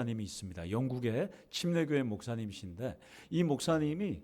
목사님이 있습니다. 영국의 침례교회 목사님이신데 이 목사님이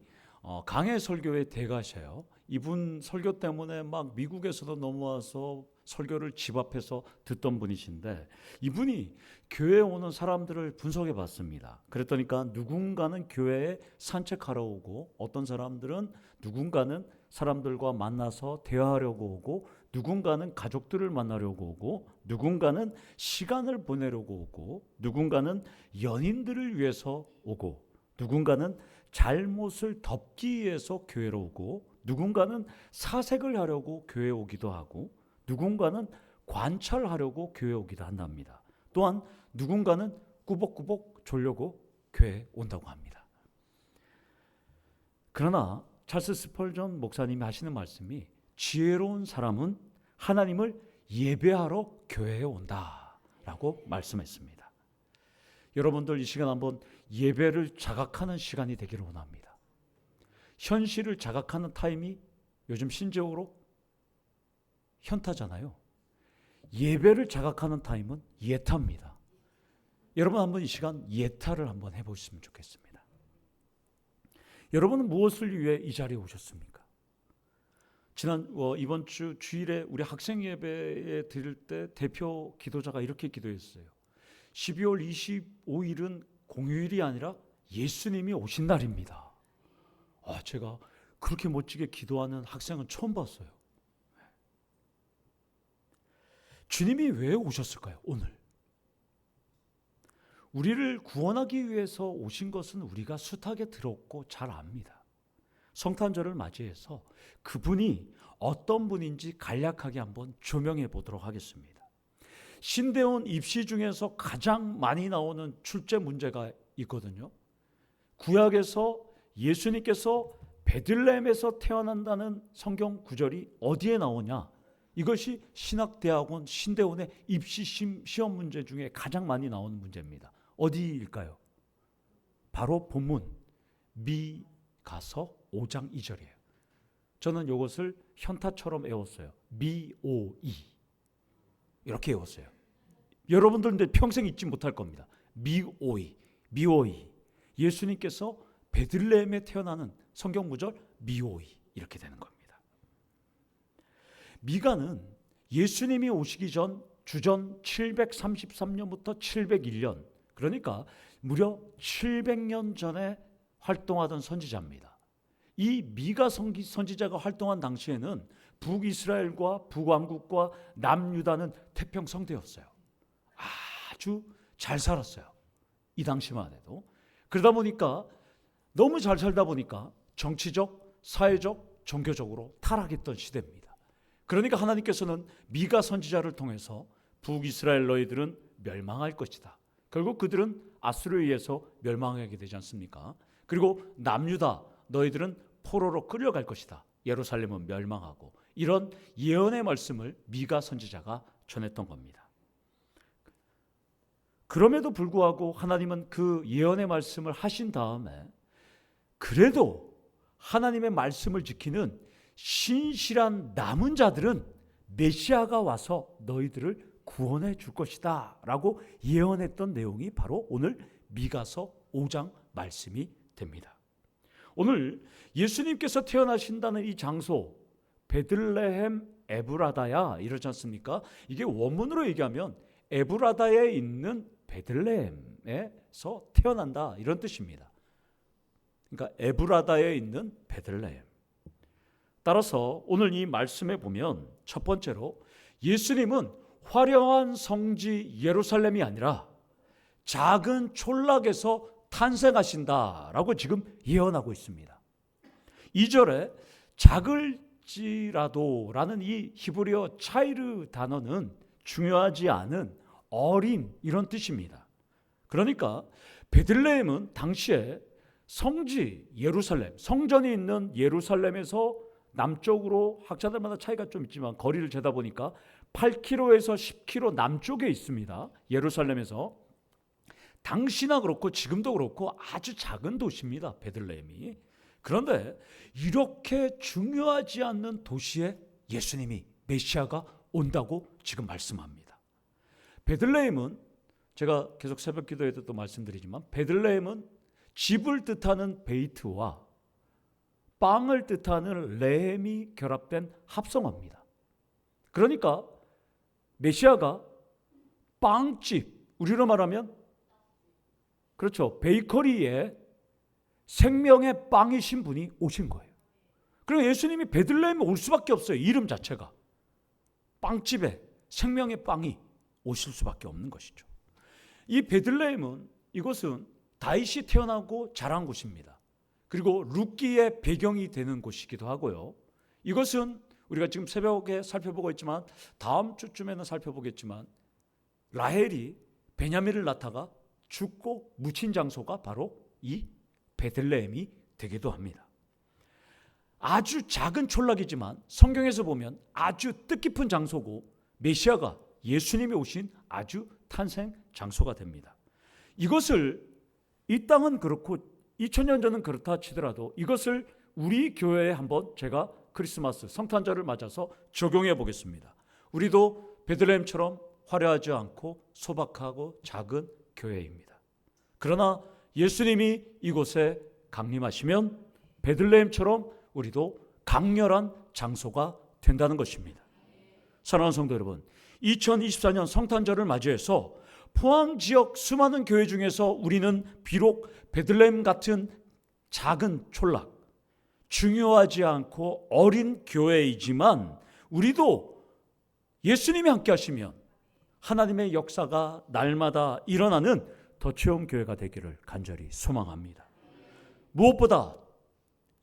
강해 설교의 대가셔요. 이분 설교 때문에 막 미국에서도 넘어와서 설교를 집 앞에서 듣던 분이신데 이분이 교회에 오는 사람들을 분석해 봤습니다. 그랬더니까 누군가는 교회에 산책하러 오고 어떤 사람들은 누군가는 사람들과 만나서 대화하려고 오고 누군가는 가족들을 만나려고 오고 누군가는 시간을 보내려고 오고 누군가는 연인들을 위해서 오고 누군가는 잘못을 덮기 위해서 교회로 오고 누군가는 사색을 하려고 교회에 오기도 하고 누군가는 관찰하려고 교회에 오기도 한답니다. 또한 누군가는 꾸벅꾸벅 졸려고 교회에 온다고 합니다. 그러나 찰스 스펄전 목사님이 하시는 말씀이 지혜로운 사람은 하나님을 예배하러 교회에 온다라고 말씀했습니다. 여러분들 이 시간 한번 예배를 자각하는 시간이 되기를 원합니다. 현실을 자각하는 타임이 요즘 신조어로 현타잖아요. 예배를 자각하는 타임은 예타입니다. 여러분 한번 이 시간 예타를 한번 해보셨으면 좋겠습니다. 여러분은 무엇을 위해 이 자리에 오셨습니까? 이번 주 주일에 우리 학생 예배에 드릴 때 대표 기도자가 이렇게 기도했어요. 12월 25일은 공휴일이 아니라 예수님이 오신 날입니다. 제가 그렇게 멋지게 기도하는 학생은 처음 봤어요. 주님이 왜 오셨을까요? 오늘 우리를 구원하기 위해서 오신 것은 우리가 숱하게 들었고 잘 압니다. 성탄절을 맞이해서 그분이 어떤 분인지 간략하게 한번 조명해 보도록 하겠습니다. 신대원 입시 중에서 가장 많이 나오는 출제 문제가 있거든요. 구약에서 예수님께서 베들레헴에서 태어난다는 성경 구절이 어디에 나오냐? 이것이 신학대학원 신대원의 입시 시험 문제 중에 가장 많이 나오는 문제입니다. 어디일까요? 바로 본문 미가서 5장 2절이에요. 저는 이것을 현타처럼 외웠어요. MOE 이렇게 외웠어요. 여러분들은 평생 잊지 못할 겁니다. MOE 예수님께서 베들레헴에 태어나는 성경 구절 MOE 이렇게 되는 겁니다. 미가는 예수님이 오시기 전 주전 733년부터 701년 그러니까 무려 700년 전에 활동하던 선지자입니다. 이 미가 선지자가 활동한 당시에는 북이스라엘과 북왕국과 남유다는 태평성대였어요. 아주 잘 살았어요. 이 당시만 해도. 그러다 보니까 너무 잘 살다 보니까 정치적, 사회적, 종교적으로 타락했던 시대입니다. 그러니까 하나님께서는 미가 선지자를 통해서 북이스라엘 너희들은 멸망할 것이다. 결국 그들은 아수르에 의해서 멸망하게 되지 않습니까? 그리고 남유다 너희들은 포로로 끌려갈 것이다. 예루살렘은 멸망하고 이런 예언의 말씀을 미가 선지자가 전했던 겁니다. 그럼에도 불구하고 하나님은 그 예언의 말씀을 하신 다음에 그래도 하나님의 말씀을 지키는 신실한 남은 자들은 메시아가 와서 너희들을 구원해 줄 것이다 라고 예언했던 내용이 바로 오늘 미가서 5장 말씀이 됩니다. 오늘 예수님께서 태어나신다는 이 장소 베들레헴 에브라다야 이러지 않습니까? 이게 원문으로 얘기하면 에브라다에 있는 베들레헴에서 태어난다 이런 뜻입니다. 그러니까 에브라다에 있는 베들레헴. 따라서 오늘 이 말씀에 보면 첫 번째로 예수님은 화려한 성지 예루살렘이 아니라 작은 촌락에서 탄생하신다라고 지금 예언하고 있습니다. 2절에 작을지라도라는 이 히브리어 차이르 단어는 중요하지 않은 어린 이런 뜻입니다. 그러니까 베들레헴은 당시에 성지 예루살렘, 성전이 있는 예루살렘에서 남쪽으로 학자들마다 차이가 좀 있지만 거리를 재다 보니까 8km에서 10km 남쪽에 있습니다. 예루살렘에서. 당시나 그렇고 지금도 그렇고 아주 작은 도시입니다. 베들레헴이. 그런데 이렇게 중요하지 않는 도시에 예수님이 메시아가 온다고 지금 말씀합니다. 베들레헴은 제가 계속 새벽 기도에도 또 말씀드리지만 베들레헴은 집을 뜻하는 베이트와 빵을 뜻하는 레헴이 결합된 합성어입니다. 그러니까 메시아가 빵집, 우리로 말하면 그렇죠, 베이커리에 생명의 빵이신 분이 오신 거예요. 그리고 예수님이 베들레헴에 올 수밖에 없어요. 이름 자체가 빵집에 생명의 빵이 오실 수밖에 없는 것이죠. 이 베들레헴은, 이곳은 다윗이 태어나고 자란 곳입니다. 그리고 룻기의 배경이 되는 곳이기도 하고요. 이것은 우리가 지금 새벽에 살펴보고 있지만 다음 주쯤에는 살펴보겠지만 라헬이 베냐민을 낳다가 죽고 묻힌 장소가 바로 이 베들레헴이 되기도 합니다. 아주 작은 촌락이지만 성경에서 보면 아주 뜻깊은 장소고 메시아가 예수님이 오신 아주 탄생 장소가 됩니다. 이것을, 이 땅은 그렇고 2000년 전은 그렇다 치더라도 이것을 우리 교회에 한번 제가 크리스마스 성탄절을 맞아서 적용해 보겠습니다. 우리도 베들레헴처럼 화려하지 않고 소박하고 작은 교회입니다. 그러나 예수님이 이곳에 강림하시면 베들레헴처럼 우리도 강렬한 장소가 된다는 것입니다. 사랑하는 성도 여러분, 2024년 성탄절을 맞이해서 포항 지역 수많은 교회 중에서 우리는 비록 베들레헴 같은 작은 촌락, 중요하지 않고 어린 교회이지만 우리도 예수님이 함께 하시면 하나님의 역사가 날마다 일어나는 더치온 교회가 되기를 간절히 소망합니다. 무엇보다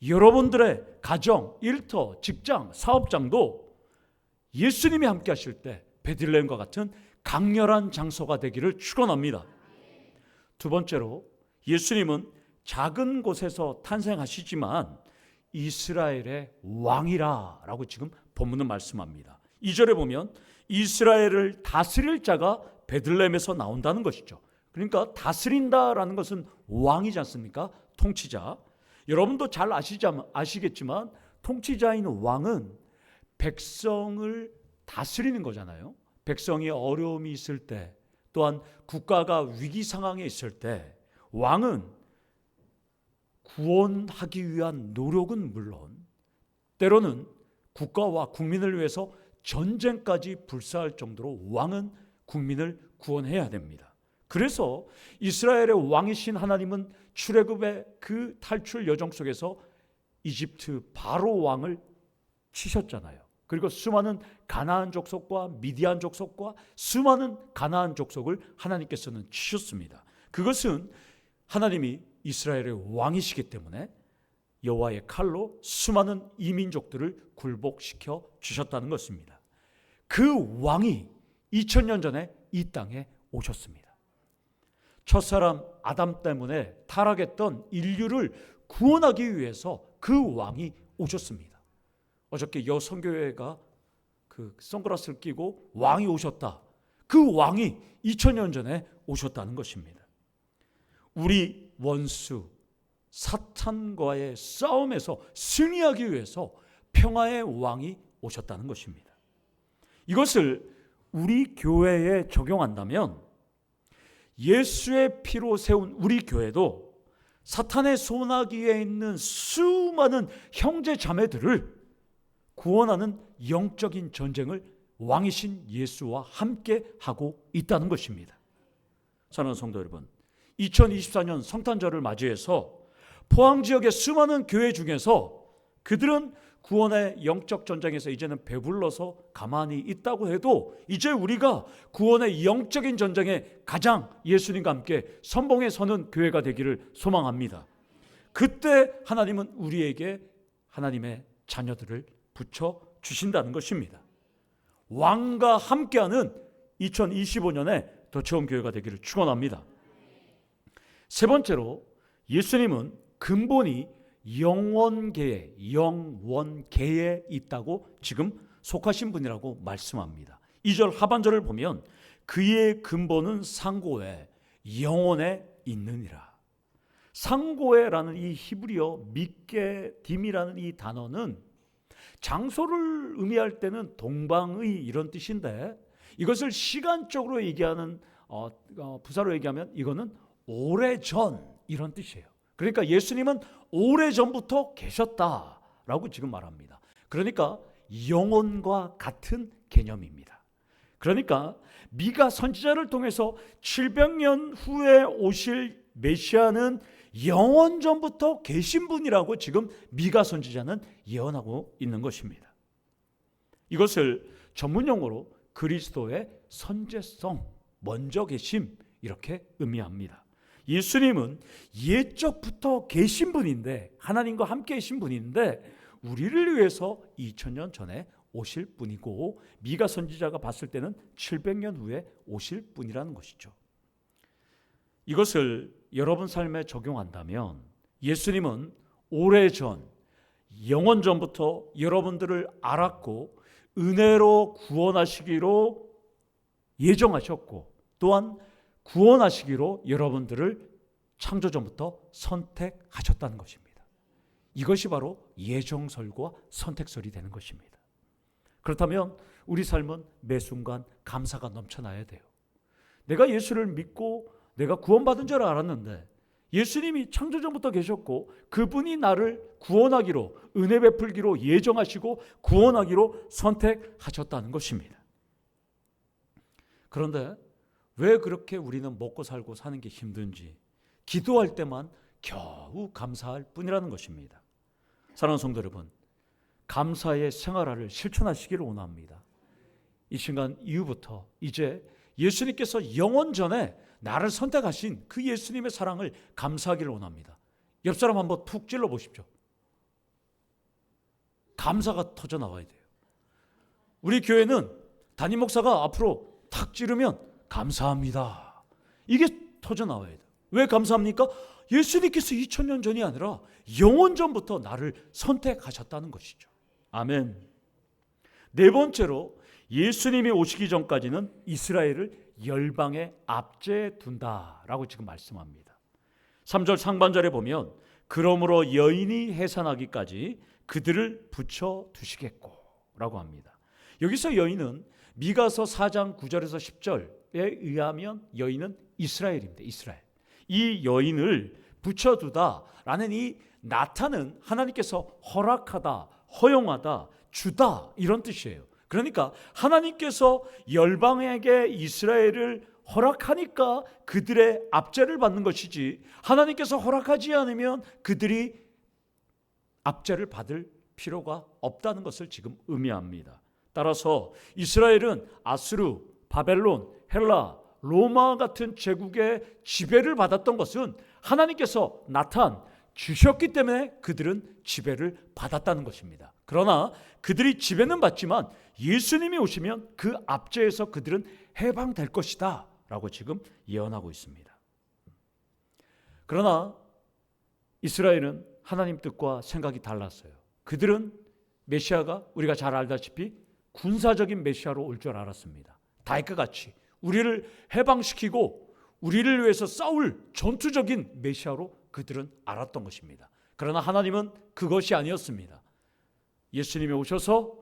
여러분들의 가정, 일터, 직장, 사업장도 예수님이 함께 하실 때 베들레헴과 같은 강렬한 장소가 되기를 축원합니다. 두 번째로, 예수님은 작은 곳에서 탄생하시지만 이스라엘의 왕이라라고 지금 본문은 말씀합니다. 2절에 보면 이스라엘을 다스릴 자가 베들레헴에서 나온다는 것이죠. 그러니까 다스린다라는 것은 왕이지 않습니까? 통치자. 여러분도 잘 아시겠지만 통치자인 왕은 백성을 다스리는 거잖아요. 백성이 어려움이 있을 때, 또한 국가가 위기 상황에 있을 때 왕은 구원하기 위한 노력은 물론 때로는 국가와 국민을 위해서 전쟁까지 불사할 정도로 왕은 국민을 구원해야 됩니다. 그래서 이스라엘의 왕이신 하나님은 출애굽의 그 탈출 여정 속에서 이집트 바로 왕을 치셨잖아요. 그리고 수많은 가나안 족속과 미디안 족속과 수많은 가나안 족속을 하나님께서는 치셨습니다. 그것은 하나님이 이스라엘의 왕이시기 때문에 여호와의 칼로 수많은 이민족들을 굴복시켜 주셨다는 것입니다. 그 왕이 2000년 전에 이 땅에 오셨습니다. 첫사람 아담 때문에 타락했던 인류를 구원하기 위해서 그 왕이 오셨습니다. 어저께 여 선교회가 그 선글라스를 끼고 왕이 오셨다. 그 왕이 2000년 전에 오셨다는 것입니다. 우리 원수 사탄과의 싸움에서 승리하기 위해서 평화의 왕이 오셨다는 것입니다. 이것을 우리 교회에 적용한다면 예수의 피로 세운 우리 교회도 사탄의 손아귀에 있는 수많은 형제 자매들을 구원하는 영적인 전쟁을 왕이신 예수와 함께 하고 있다는 것입니다. 사랑하는 성도 여러분, 2024년 성탄절을 맞이해서 포항 지역의 수많은 교회 중에서 그들은 구원의 영적 전쟁에서 이제는 배불러서 가만히 있다고 해도 이제 우리가 구원의 영적인 전쟁에 가장 예수님과 함께 선봉에 서는 교회가 되기를 소망합니다. 그때 하나님은 우리에게 하나님의 자녀들을 붙여 주신다는 것입니다. 왕과 함께하는 2025년에 더치온 교회가 되기를 축원합니다. 세 번째로, 예수님은 근본이 영원계에 있다고 지금 속하신 분이라고 말씀합니다. 2절 하반절을 보면 그의 근본은 상고에 영원에 있느니라. 상고에라는 이 히브리어 미게딤이라는 이 단어는 장소를 의미할 때는 동방의 이런 뜻인데 이것을 시간적으로 얘기하는 부사로 얘기하면 이거는 오래전 이런 뜻이에요. 그러니까 예수님은 오래전부터 계셨다라고 지금 말합니다. 그러니까 영원과 같은 개념입니다. 그러니까 미가 선지자를 통해서 700년 후에 오실 메시아는 영원 전부터 계신 분이라고 지금 미가 선지자는 예언하고 있는 것입니다. 이것을 전문용어로 그리스도의 선제성, 먼저 계심 이렇게 의미합니다. 예수님은 옛적부터 계신 분인데, 하나님과 함께 계신 분인데 우리를 위해서 2000년 전에 오실 분이고, 미가 선지자가 봤을 때는 700년 후에 오실 분이라는 것이죠. 이것을 여러분 삶에 적용한다면 예수님은 오래전, 영원 전부터 여러분들을 알았고 은혜로 구원하시기로 예정하셨고, 또한 구원하시기로 여러분들을 창조전부터 선택하셨다는 것입니다. 이것이 바로 예정설과 선택설이 되는 것입니다. 그렇다면 우리 삶은 매 순간 감사가 넘쳐나야 돼요. 내가 예수를 믿고 내가 구원받은 줄 알았는데 예수님이 창조전부터 계셨고 그분이 나를 구원하기로, 은혜 베풀기로 예정하시고 구원하기로 선택하셨다는 것입니다. 그런데 왜 그렇게 우리는 먹고 살고 사는 게 힘든지 기도할 때만 겨우 감사할 뿐이라는 것입니다. 사랑하는 성도 여러분, 감사의 생활화를 실천하시기를 원합니다. 이 순간 이후부터 이제 예수님께서 영원 전에 나를 선택하신 그 예수님의 사랑을 감사하기를 원합니다. 옆 사람 한번 툭 찔러 보십시오. 감사가 터져 나와야 돼요. 우리 교회는 담임 목사가 앞으로 탁 찌르면 감사합니다, 이게 터져 나와야 돼요. 왜 감사합니까? 예수님께서 2000년 전이 아니라 영원 전부터 나를 선택하셨다는 것이죠. 아멘. 네 번째로, 예수님이 오시기 전까지는 이스라엘을 열방에 압제해 둔다라고 지금 말씀합니다. 3절 상반절에 보면 그러므로 여인이 해산하기까지 그들을 붙여 두시겠고 라고 합니다. 여기서 여인은 미가서 4장 9절에서 10절에 의하면 여인은 이스라엘입니다. 이스라엘. 이 여인을 붙여두다라는 이 나타는 하나님께서 허락하다, 허용하다, 주다 이런 뜻이에요. 그러니까 하나님께서 열방에게 이스라엘을 허락하니까 그들의 압제를 받는 것이지, 하나님께서 허락하지 않으면 그들이 압제를 받을 필요가 없다는 것을 지금 의미합니다. 따라서 이스라엘은 아수르, 바벨론, 헬라, 로마 같은 제국의 지배를 받았던 것은 하나님께서 나타난 주셨기 때문에 그들은 지배를 받았다는 것입니다. 그러나 그들이 지배는 받지만 예수님이 오시면 그 압제에서 그들은 해방될 것이다 라고 지금 예언하고 있습니다. 그러나 이스라엘은 하나님 뜻과 생각이 달랐어요. 그들은 메시아가 우리가 잘 알다시피 군사적인 메시아로 올 줄 알았습니다. 다윗같이 우리를 해방시키고 우리를 위해서 싸울 전투적인 메시아로 그들은 알았던 것입니다. 그러나 하나님은 그것이 아니었습니다. 예수님이 오셔서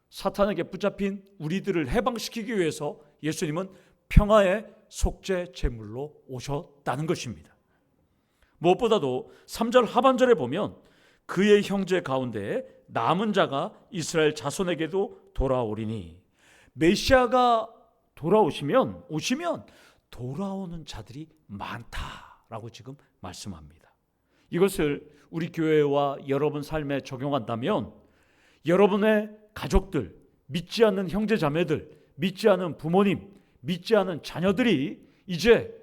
사탄에게 붙잡힌 우리들을 해방시키기 위해서 예수님은 평화의 속죄 제물로 오셨다는 것입니다. 무엇보다도 3절 하반절에 보면 그의 형제 가운데 남은 자가 이스라엘 자손에게도 돌아오리니, 메시아가 오시면 돌아오는 자들이 많다라고 지금 말씀합니다. 이것을 우리 교회와 여러분 삶에 적용한다면 여러분의 가족들, 믿지 않는 형제 자매들, 믿지 않는 부모님, 믿지 않는 자녀들이 이제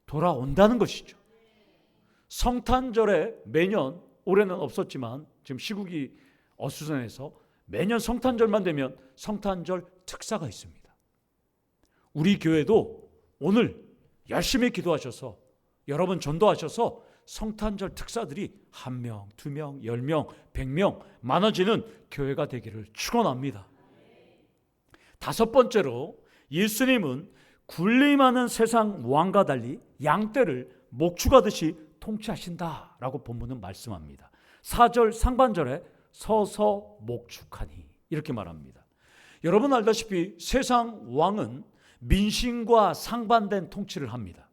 돌아온다는 것이죠. 성탄절에 매년, 올해는 없었지만 지금 시국이 어수선해서 매년 성탄절만 되면 성탄절 특사가 있습니다. 우리 교회도 오늘 열심히 기도하셔서 여러분 전도하셔서 성탄절 특사들이 1명, 2명, 10명, 100명 많아지는 교회가 되기를 축원합니다. 다섯 번째로, 예수님은 군림하는 세상 왕과 달리 양떼를 목축하듯이 통치하신다라고 본문은 말씀합니다. 4절 상반절에 서서 목축하니 이렇게 말합니다. 여러분 알다시피 세상 왕은 민심과 상반된 통치를 합니다.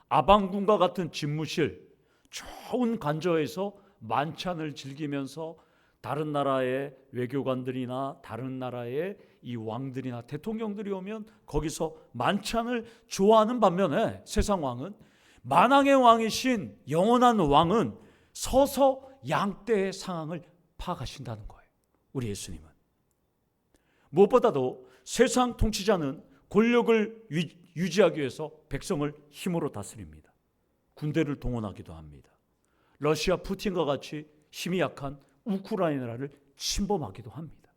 아방궁과 같은 집무실, 좋은 관저에서 만찬을 즐기면서 다른 나라의 외교관들이나 다른 나라의 이 왕들이나 대통령들이 오면 거기서 만찬을 좋아하는 반면에 세상 왕은, 만왕의 왕이신 영원한 왕은 서서 양떼의 상황을 파악하신다는 거예요. 우리 예수님은. 무엇보다도 세상 통치자는 권력을 유지하기 위해서 백성을 힘으로 다스립니다. 군대를 동원하기도 합니다. 러시아 푸틴과 같이 힘이 약한 우크라이나를 침범하기도 합니다.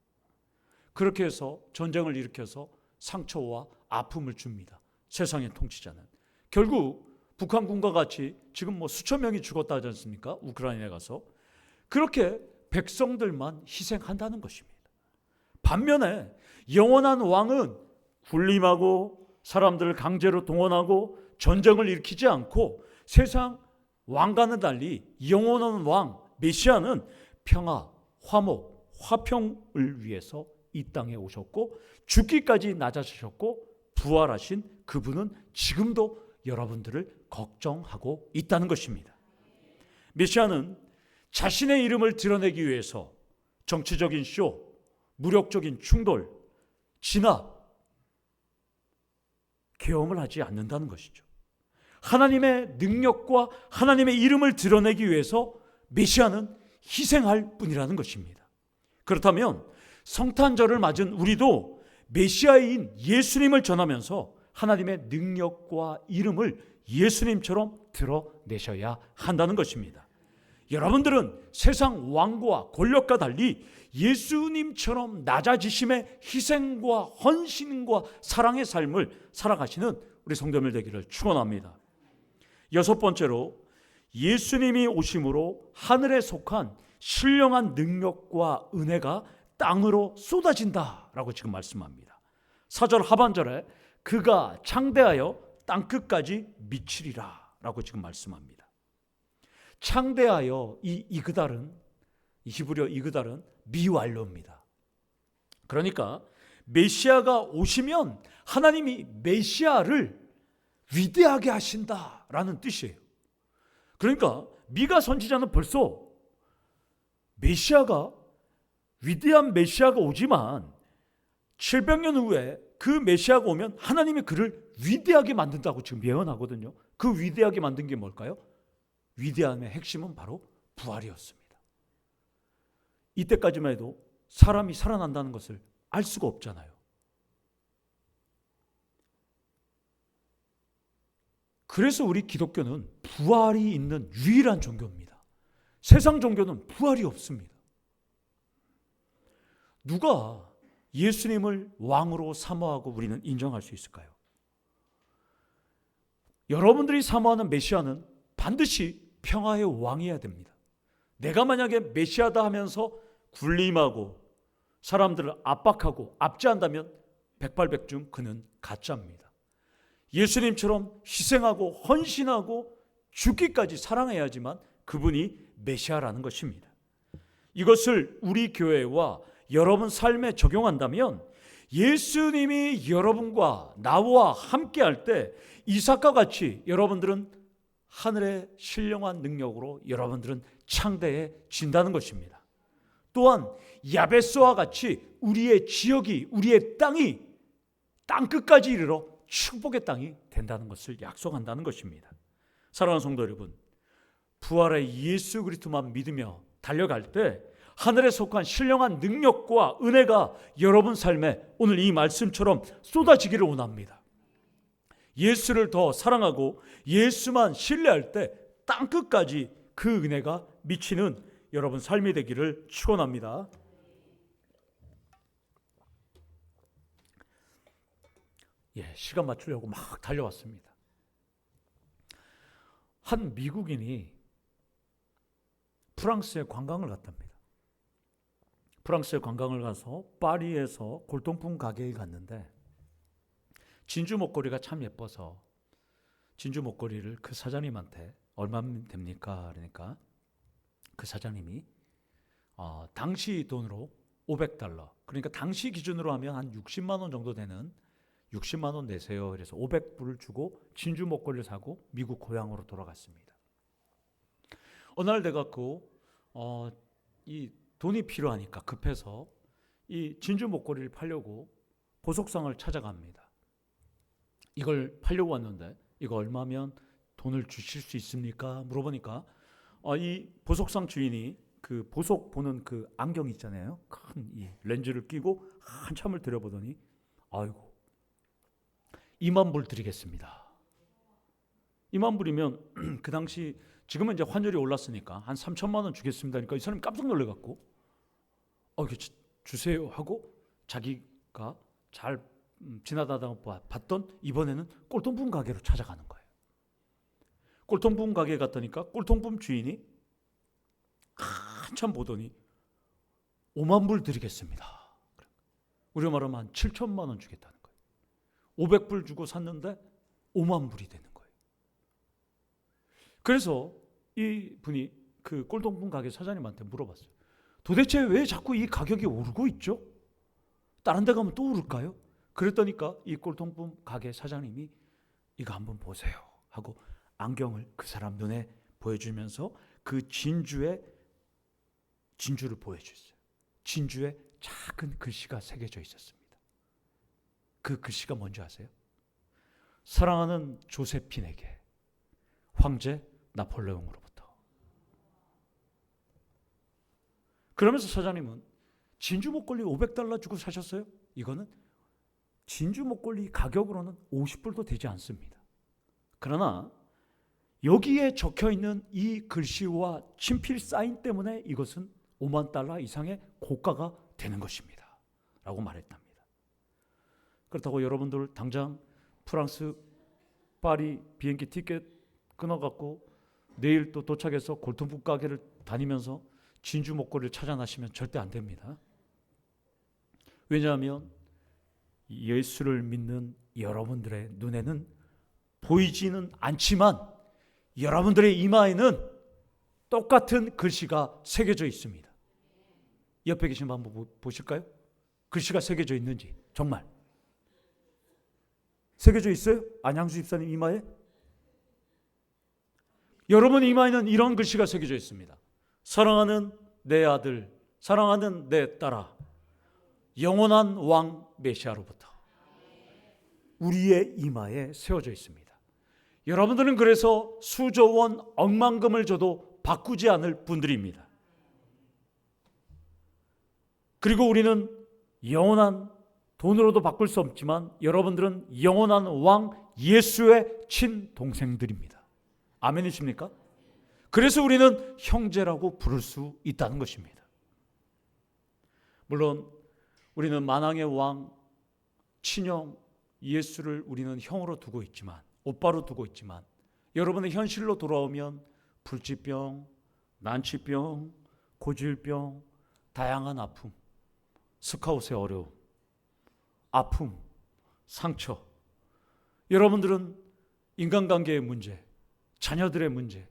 그렇게 해서 전쟁을 일으켜서 상처와 아픔을 줍니다. 세상의 통치자는. 결국 북한군과 같이 지금 수천 명이 죽었다 하지 않습니까? 우크라이나에 가서. 그렇게 백성들만 희생한다는 것입니다. 반면에 영원한 왕은 군림하고 사람들을 강제로 동원하고 전쟁을 일으키지 않고 세상 왕과는 달리 영원한 왕 메시아는 평화, 화목, 화평을 위해서 이 땅에 오셨고 죽기까지 낮아지셨고 부활하신 그분은 지금도 여러분들을 걱정하고 있다는 것입니다. 메시아는 자신의 이름을 드러내기 위해서 정치적인 쇼, 무력적인 충돌, 진압, 계엄을 하지 않는다는 것이죠. 하나님의 능력과 하나님의 이름을 드러내기 위해서 메시아는 희생할 뿐이라는 것입니다. 그렇다면 성탄절을 맞은 우리도 메시아인 예수님을 전하면서 하나님의 능력과 이름을 예수님처럼 드러내셔야 한다는 것입니다. 여러분들은 세상 왕과 권력과 달리 예수님처럼 낮아지심의 희생과 헌신과 사랑의 삶을 살아가시는 우리 성도들 되기를 축원합니다. 여섯 번째로 예수님이 오심으로 하늘에 속한 신령한 능력과 은혜가 땅으로 쏟아진다라고 지금 말씀합니다. 4절 하반절에 그가 창대하여 땅끝까지 미치리라 라고 지금 말씀합니다. 창대하여 이 이그달은, 이 히브리어 이그달은 미완료입니다. 그러니까 메시아가 오시면 하나님이 메시아를 위대하게 하신다라는 뜻이에요. 그러니까 미가 선지자는 벌써 메시아가, 위대한 메시아가 오지만 700년 후에 그 메시아가 오면 하나님이 그를 위대하게 만든다고 지금 예언하거든요. 그 위대하게 만든 게 뭘까요? 위대함의 핵심은 바로 부활이었습니다. 이때까지만 해도 사람이 살아난다는 것을 알 수가 없잖아요. 그래서 우리 기독교는 부활이 있는 유일한 종교입니다. 세상 종교는 부활이 없습니다. 누가 예수님을 왕으로 사모하고 우리는 인정할 수 있을까요? 여러분들이 사모하는 메시아는 반드시 평화의 왕이어야 됩니다. 내가 만약에 메시아다 하면서 군림하고 사람들을 압박하고 압제한다면 백발백중 그는 가짜입니다. 예수님처럼 희생하고 헌신하고 죽기까지 사랑해야지만 그분이 메시아라는 것입니다. 이것을 우리 교회와 여러분 삶에 적용한다면 예수님이 여러분과 나와 함께할 때 이삭과 같이 여러분들은 하늘의 신령한 능력으로 여러분들은 창대해진다는 것입니다. 또한 야베스와 같이 우리의 지역이, 우리의 땅이 땅끝까지 이르러 축복의 땅이 된다는 것을 약속한다는 것입니다. 사랑하는 성도 여러분, 부활의 예수 그리스도만 믿으며 달려갈 때 하늘에 속한 신령한 능력과 은혜가 여러분 삶에 오늘 이 말씀처럼 쏟아지기를 원합니다. 예수를 더 사랑하고 예수만 신뢰할 때 땅끝까지 그 은혜가 미치는 여러분 삶이 되기를 축원합니다. 시간 맞추려고 막 달려왔습니다. 한 미국인이 프랑스에 관광을 갔답니다. 프랑스에 관광을 가서 파리에서 골동품 가게에 갔는데 진주 목걸이가 참 예뻐서 진주 목걸이를 그 사장님한테 얼마면 됩니까? 그러니까 그 사장님이 당시 돈으로 $500, 그러니까 당시 기준으로 하면 한 60만 원 정도 되는 60만 원 내세요. 그래서 500불을 주고 진주 목걸이를 사고 미국 고향으로 돌아갔습니다. 어느 날 돼갖고 이 돈이 필요하니까 급해서 이 진주 목걸이를 팔려고 보석상을 찾아갑니다. 이걸 팔려고 왔는데 이거 얼마면 돈을 주실 수 있습니까? 물어보니까 이 보석상 주인이 그 보석 보는 그 안경 있잖아요. 큰 이 렌즈를 끼고 한참을 들여보더니 아이고 2만 불 드리겠습니다. 2만 불이면 그 당시 지금은 이제 환율이 올랐으니까 한 3천만 원 주겠습니다. 그러니까 이 사람이 깜짝 놀래갖고 주세요 하고 자기가 잘 지나다가 봤던 이번에는 꼴통품 가게로 찾아가는 거예요. 꼴통품 가게에 갔더니까 꼴통품 주인이 한참 보더니 5만 불 드리겠습니다. 우리가 말하면 한 7천만 원 주겠다는 거예요. 500불 주고 샀는데 5만 불이 되는 거예요. 그래서 이 분이 그 꼴통품 가게 사장님한테 물어봤어요. 도대체 왜 자꾸 이 가격이 오르고 있죠? 다른 데 가면 또 오를까요? 그랬더니까 이 꼴통품 가게 사장님이 이거 한번 보세요 하고 안경을 그 사람 눈에 보여주면서 그 진주를 보여줬어요. 진주에 작은 글씨가 새겨져 있었습니다. 그 글씨가 뭔지 아세요? 사랑하는 조세핀에게 황제 나폴레옹으로부터. 그러면서 사장님은 진주 목걸이 500달러 주고 사셨어요? 이거는 진주 목걸이 가격으로는 50불도 되지 않습니다. 그러나 여기에 적혀있는 이 글씨와 친필 사인 때문에 이것은 5만 달러 이상의 고가가 되는 것입니다. 라고 말했답니다. 그렇다고 여러분들 당장 프랑스 파리 비행기 티켓 끊어갖고 내일 또 도착해서 골동품 가게를 다니면서 진주 목걸이를 찾아 나시면 절대 안 됩니다. 왜냐하면 예수를 믿는 여러분들의 눈에는 보이지는 않지만 여러분들의 이마에는 똑같은 글씨가 새겨져 있습니다. 옆에 계신 분 한번 보실까요? 글씨가 새겨져 있는지. 정말 새겨져 있어요? 안양수 집사님 이마에? 여러분의 이마에는 이런 글씨가 새겨져 있습니다. 사랑하는 내 아들, 사랑하는 내 딸아, 영원한 왕 메시아로부터. 우리의 이마에 세워져 있습니다. 여러분들은 그래서 수조 원, 억만금을 줘도 바꾸지 않을 분들입니다. 그리고 우리는 영원한 돈으로도 바꿀 수 없지만 여러분들은 영원한 왕 예수의 친동생들입니다. 아멘이십니까? 그래서 우리는 형제라고 부를 수 있다는 것입니다. 물론 우리는 만왕의 왕 친형 예수를 우리는 형으로 두고 있지만, 오빠로 두고 있지만, 여러분의 현실로 돌아오면 불치병, 난치병, 고질병, 다양한 아픔, 스카웃의 어려움, 아픔, 상처, 여러분들은 인간관계의 문제, 자녀들의 문제,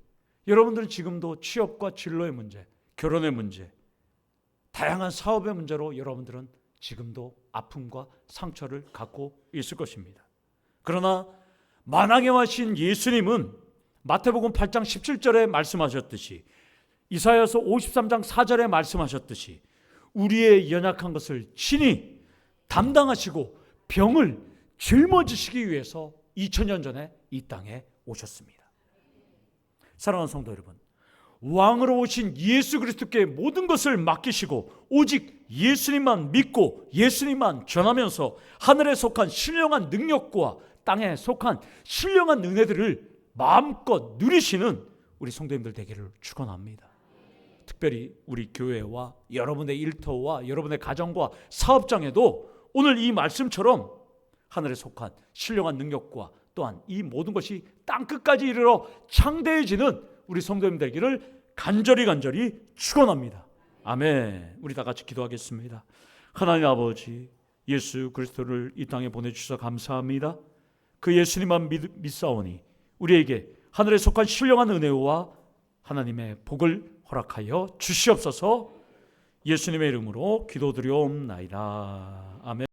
여러분들은 지금도 취업과 진로의 문제, 결혼의 문제, 다양한 사업의 문제로 여러분들은 지금도 아픔과 상처를 갖고 있을 것입니다. 그러나 만왕의 왕이신 예수님은 마태복음 8장 17절에 말씀하셨듯이, 이사야서 53장 4절에 말씀하셨듯이 우리의 연약한 것을 친히 담당하시고 병을 짊어지시기 위해서 2000년 전에 이 땅에 오셨습니다. 사랑하는 성도 여러분, 왕으로 오신 예수 그리스도께 모든 것을 맡기시고 오직 예수님만 믿고 예수님만 전하면서 하늘에 속한 신령한 능력과 땅에 속한 신령한 은혜들을 마음껏 누리시는 우리 성도님들 되기를 축원합니다. 특별히 우리 교회와 여러분의 일터와 여러분의 가정과 사업장에도 오늘 이 말씀처럼 하늘에 속한 신령한 능력과 또한 이 모든 것이 땅끝까지 이르러 창대해지는 우리 성도님 되기를 간절히 축원합니다. 아멘. 우리 다 같이 기도하겠습니다. 하나님 아버지, 예수 그리스도를 이 땅에 보내주셔서 감사합니다. 그 예수님만 믿사오니 우리에게 하늘에 속한 신령한 은혜와 하나님의 복을 허락하여 주시옵소서. 예수님의 이름으로 기도드리옵나이다. 아멘.